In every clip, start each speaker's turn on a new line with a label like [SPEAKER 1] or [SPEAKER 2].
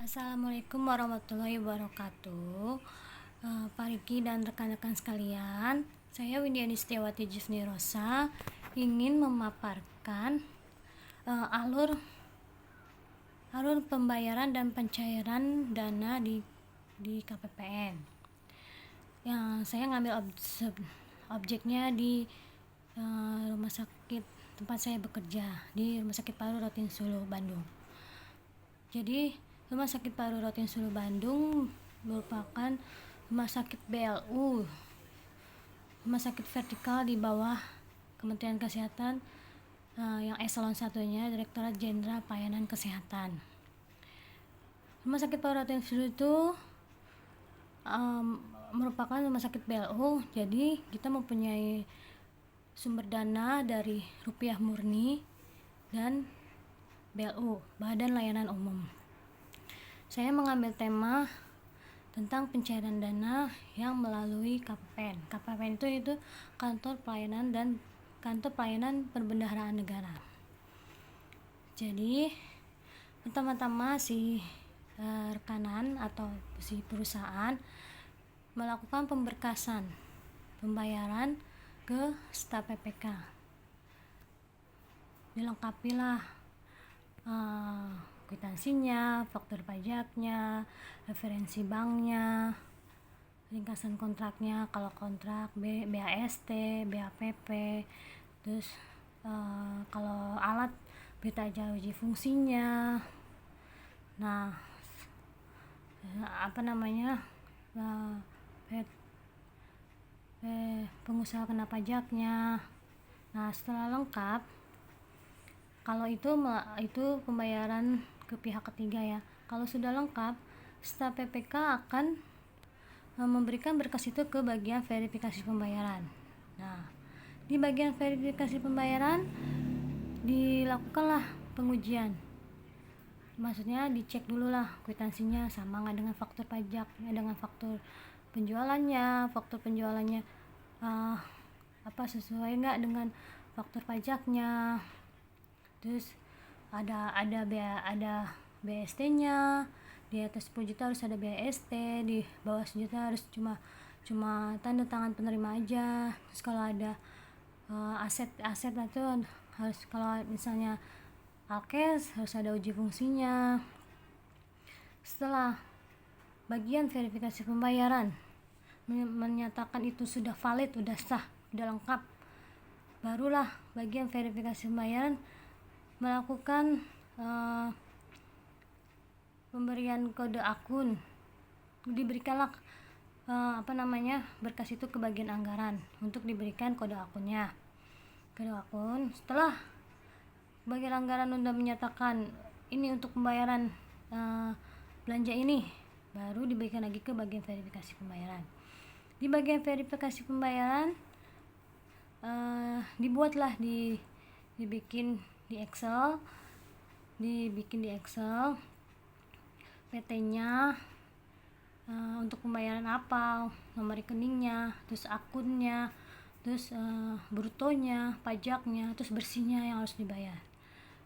[SPEAKER 1] Assalamualaikum warahmatullahi wabarakatuh. Pak Riki dan rekan-rekan sekalian, saya Windiani Setiawati Jufni Rosa ingin memaparkan alur pembayaran dan pencairan dana di KPPN. Yang saya ngambil objeknya di rumah sakit tempat saya bekerja, di Rumah Sakit Paru Rotin Sulu, Bandung. Jadi Rumah Sakit Paru Rotin Sulu Bandung merupakan rumah sakit BLU, rumah sakit vertikal di bawah Kementerian Kesehatan, yang eselon satunya Direktorat Jenderal Pelayanan Kesehatan. Rumah Sakit Paru Rotin Sulu itu merupakan rumah sakit BLU, jadi kita mempunyai sumber dana dari rupiah murni dan BLU, Badan Layanan Umum. Saya mengambil tema tentang pencairan dana yang melalui KPPN. KPPN itu Kantor Pelayanan Perbendaharaan Negara. Jadi pertama-tama si rekanan atau si perusahaan melakukan pemberkasan pembayaran ke staf PPK. Dilengkapilah kwitansinya, faktur pajaknya, referensi banknya, ringkasan kontraknya, kalau kontrak BAST, BAPP, terus kalau alat berita acara uji fungsinya. Nah, pengusaha kena pajaknya. Nah, setelah lengkap, kalau itu pembayaran ke pihak ketiga ya. Kalau sudah lengkap, staf PPK akan memberikan berkas itu ke bagian verifikasi pembayaran. Nah, di bagian verifikasi pembayaran dilakukanlah pengujian. Maksudnya dicek dulu lah kwitansinya sama nggak dengan faktur pajak, dengan faktur penjualannya, sesuai nggak dengan faktur pajaknya. Terus ada BST-nya, di atas 10 juta harus ada BST, di bawah 10 juta harus cuma tanda tangan penerima aja. Terus kalau ada aset itu harus, kalau misalnya alkes harus ada uji fungsinya. Setelah bagian verifikasi pembayaran menyatakan itu sudah valid, sudah sah, sudah lengkap, barulah bagian verifikasi pembayaran melakukan pemberian kode akun. Diberikanlah berkas itu ke bagian anggaran untuk diberikan kode akunnya. Kode akun. Setelah bagian anggaran sudah menyatakan ini untuk pembayaran belanja ini, baru diberikan lagi ke bagian verifikasi pembayaran. Di bagian verifikasi pembayaran dibikin di Excel PT-nya, untuk pembayaran apa, nomor rekeningnya, terus akunnya, terus brutonya, pajaknya, terus bersihnya yang harus dibayar.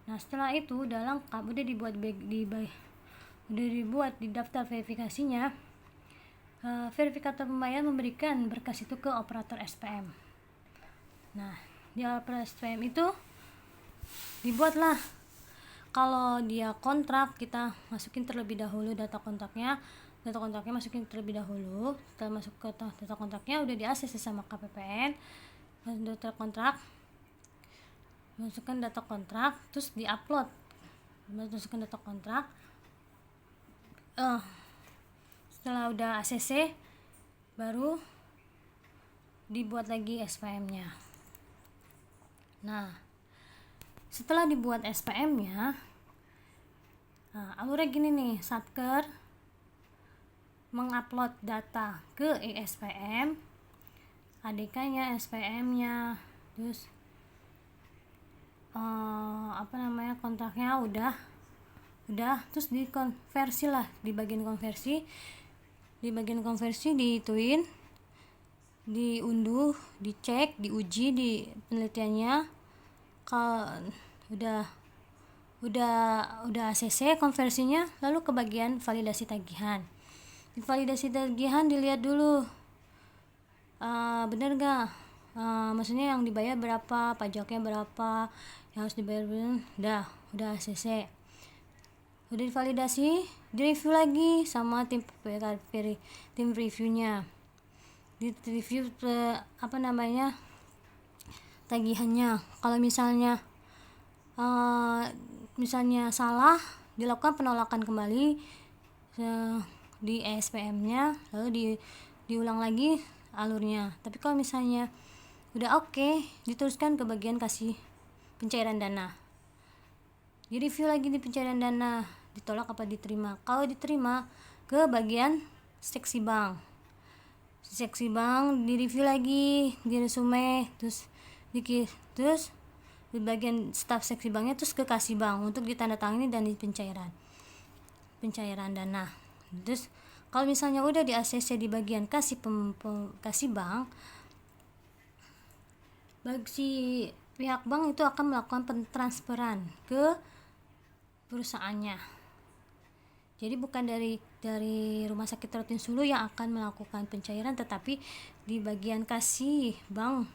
[SPEAKER 1] Nah, setelah itu udah lengkap, udah dibuat di daftar verifikasinya. Verifikator pembayaran memberikan berkas itu ke operator SPM. Nah, di operator SPM itu dibuatlah, kalau dia kontrak kita masukin terlebih dahulu data kontraknya masukin terlebih dahulu. Setelah masuk ke data kontraknya udah di-ACC sama KPPN, data kontrak, masukkan data kontrak, terus di-upload, masukkan data kontrak. Setelah udah ACC baru dibuat lagi SPM-nya. Nah, setelah dibuat SPM-nya, alurnya gini nih, Satker mengupload data ke ESPM, ADK-nya, SPM-nya, terus kontraknya udah, terus dikonversi lah, di bagian konversi diituin, diunduh, dicek, diuji di penelitiannya. Kalau udah udah ACC konversinya, lalu ke bagian validasi tagihan. Di validasi tagihan dilihat dulu bener gak, maksudnya yang dibayar berapa, pajaknya berapa, yang harus dibayar bener. Udah ACC, udah divalidasi, direview lagi sama tim reviewnya, di review tagihannya. Kalau misalnya salah, dilakukan penolakan kembali di ESPM-nya, lalu diulang lagi alurnya. Tapi kalau misalnya udah oke, diteruskan ke bagian kasih pencairan dana, di review lagi di pencairan dana, ditolak apa diterima. Kalau diterima, ke bagian seksi bank di review lagi, di resume, terus di bagian staf seksi banknya, terus ke kasih bank untuk ditandatangani dan di pencairan dana. Terus kalau misalnya udah di ACC di bagian kasih bank, bagi pihak bank itu akan melakukan pentransferan ke perusahaannya. Jadi bukan dari Rumah Sakit Rotin Sulu yang akan melakukan pencairan, tetapi di bagian kasih bank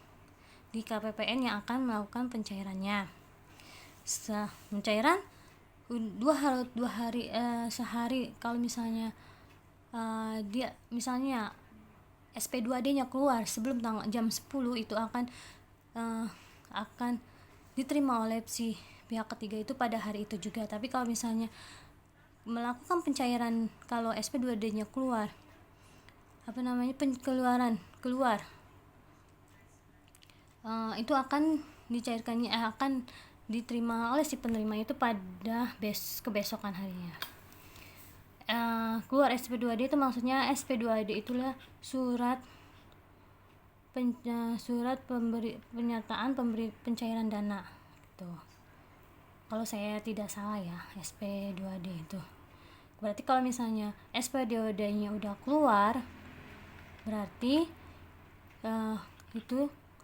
[SPEAKER 1] di KPPN yang akan melakukan pencairannya. Setelah pencairan sehari, kalau misalnya dia misalnya SP2D-nya keluar sebelum jam 10, itu akan diterima oleh si pihak ketiga itu pada hari itu juga. Tapi kalau misalnya melakukan pencairan, kalau SP2D-nya keluar keluar itu akan dicairkannya akan diterima oleh si penerima itu pada kebesokan harinya. Keluar SP2D itu maksudnya SP2D itulah surat pernyataan pemberi pencairan dana gitu. Kalau saya tidak salah ya, SP2D itu. Berarti kalau misalnya SP2D-nya udah keluar, berarti itu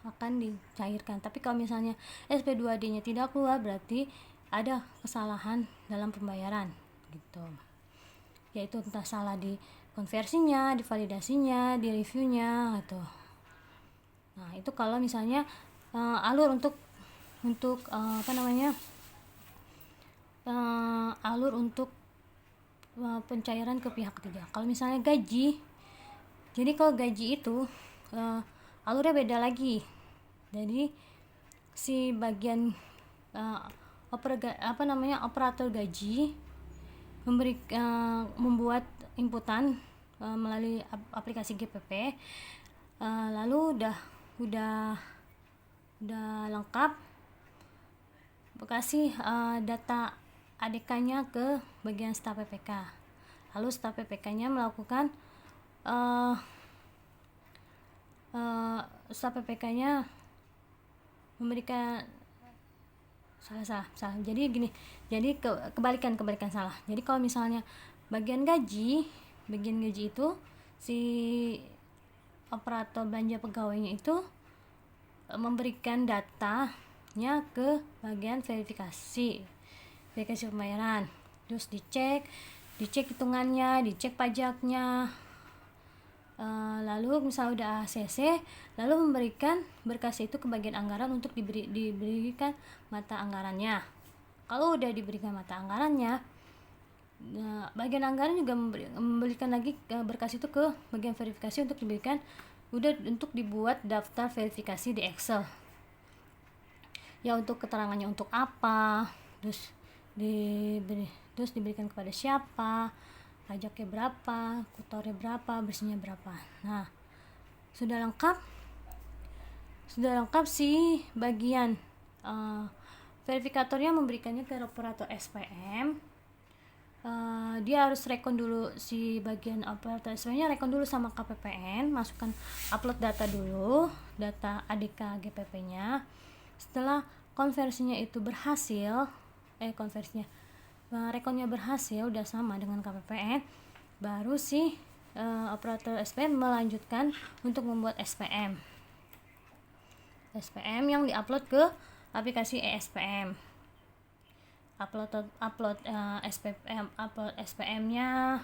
[SPEAKER 1] akan dicairkan. Tapi kalau misalnya SP2D-nya tidak keluar, berarti ada kesalahan dalam pembayaran gitu. Yaitu entah salah di konversinya, di validasinya, di reviewnya gitu. Nah, itu kalau misalnya alur untuk alur untuk pencairan ke pihak ketiga. Kalau misalnya gaji, jadi kalau gaji itu alurnya beda lagi. Jadi si bagian operator gaji membuat inputan melalui aplikasi GPP, lalu udah lengkap, kasih data ADK-nya ke bagian staf PPK. Lalu staf PPK-nya melakukan staf PPK-nya memberikan salah. Jadi gini, kebalikan salah. Jadi kalau misalnya bagian gaji itu si operator belanja pegawainya itu memberikan datanya ke bagian verifikasi pembayaran, terus dicek hitungannya, dicek pajaknya, lalu misalnya udah ACC, lalu memberikan berkas itu ke bagian anggaran untuk diberikan mata anggarannya. Kalau udah diberikan mata anggarannya, bagian anggaran juga memberikan lagi berkas itu ke bagian verifikasi untuk untuk dibuat daftar verifikasi di Excel. Ya, untuk keterangannya untuk apa, terus diberikan kepada siapa, pajaknya berapa, kutornya berapa, bersihnya berapa. Nah, sudah lengkap si bagian verifikatornya memberikannya ke operator SPM. Dia harus rekon dulu, si bagian operator SPM-nya rekon dulu sama KPPN, masukkan upload data dulu, data ADK GPP-nya. Setelah konversinya itu berhasil, rekonnya berhasil, udah sama dengan KPPN, baru si operator SPM melanjutkan untuk membuat SPM yang diupload ke aplikasi ESPM. upload SPM-nya,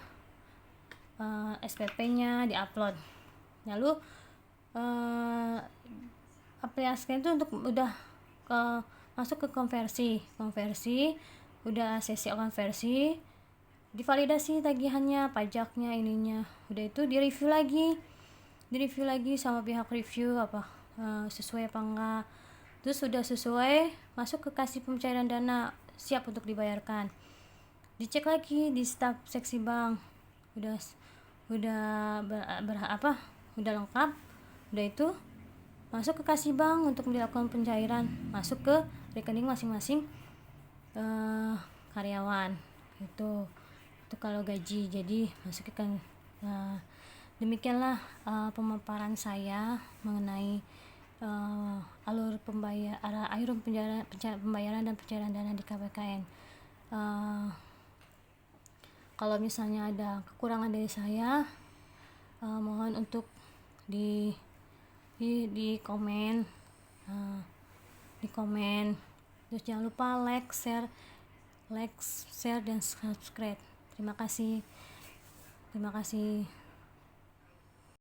[SPEAKER 1] SPP-nya diupload. Lalu aplikasinya itu untuk udah masuk ke konversi, udah sesi konversi, divalidasi tagihannya, pajaknya, ininya, udah itu di review lagi sama pihak review apa sesuai apa enggak. Terus sudah sesuai, masuk ke kasih pencairan dana, siap untuk dibayarkan, dicek lagi di staf seksi bank, udah udah lengkap, udah itu masuk ke kasih bank untuk dilakukan pencairan, masuk ke rekening masing-masing karyawan. Itu kalau gaji. Jadi masuk ke demikianlah pemaparan saya mengenai alur pembayaran dan pencairan dana di KPKN. Kalau misalnya ada kekurangan dari saya, mohon untuk di komen, terus jangan lupa like, share dan subscribe. Terima kasih.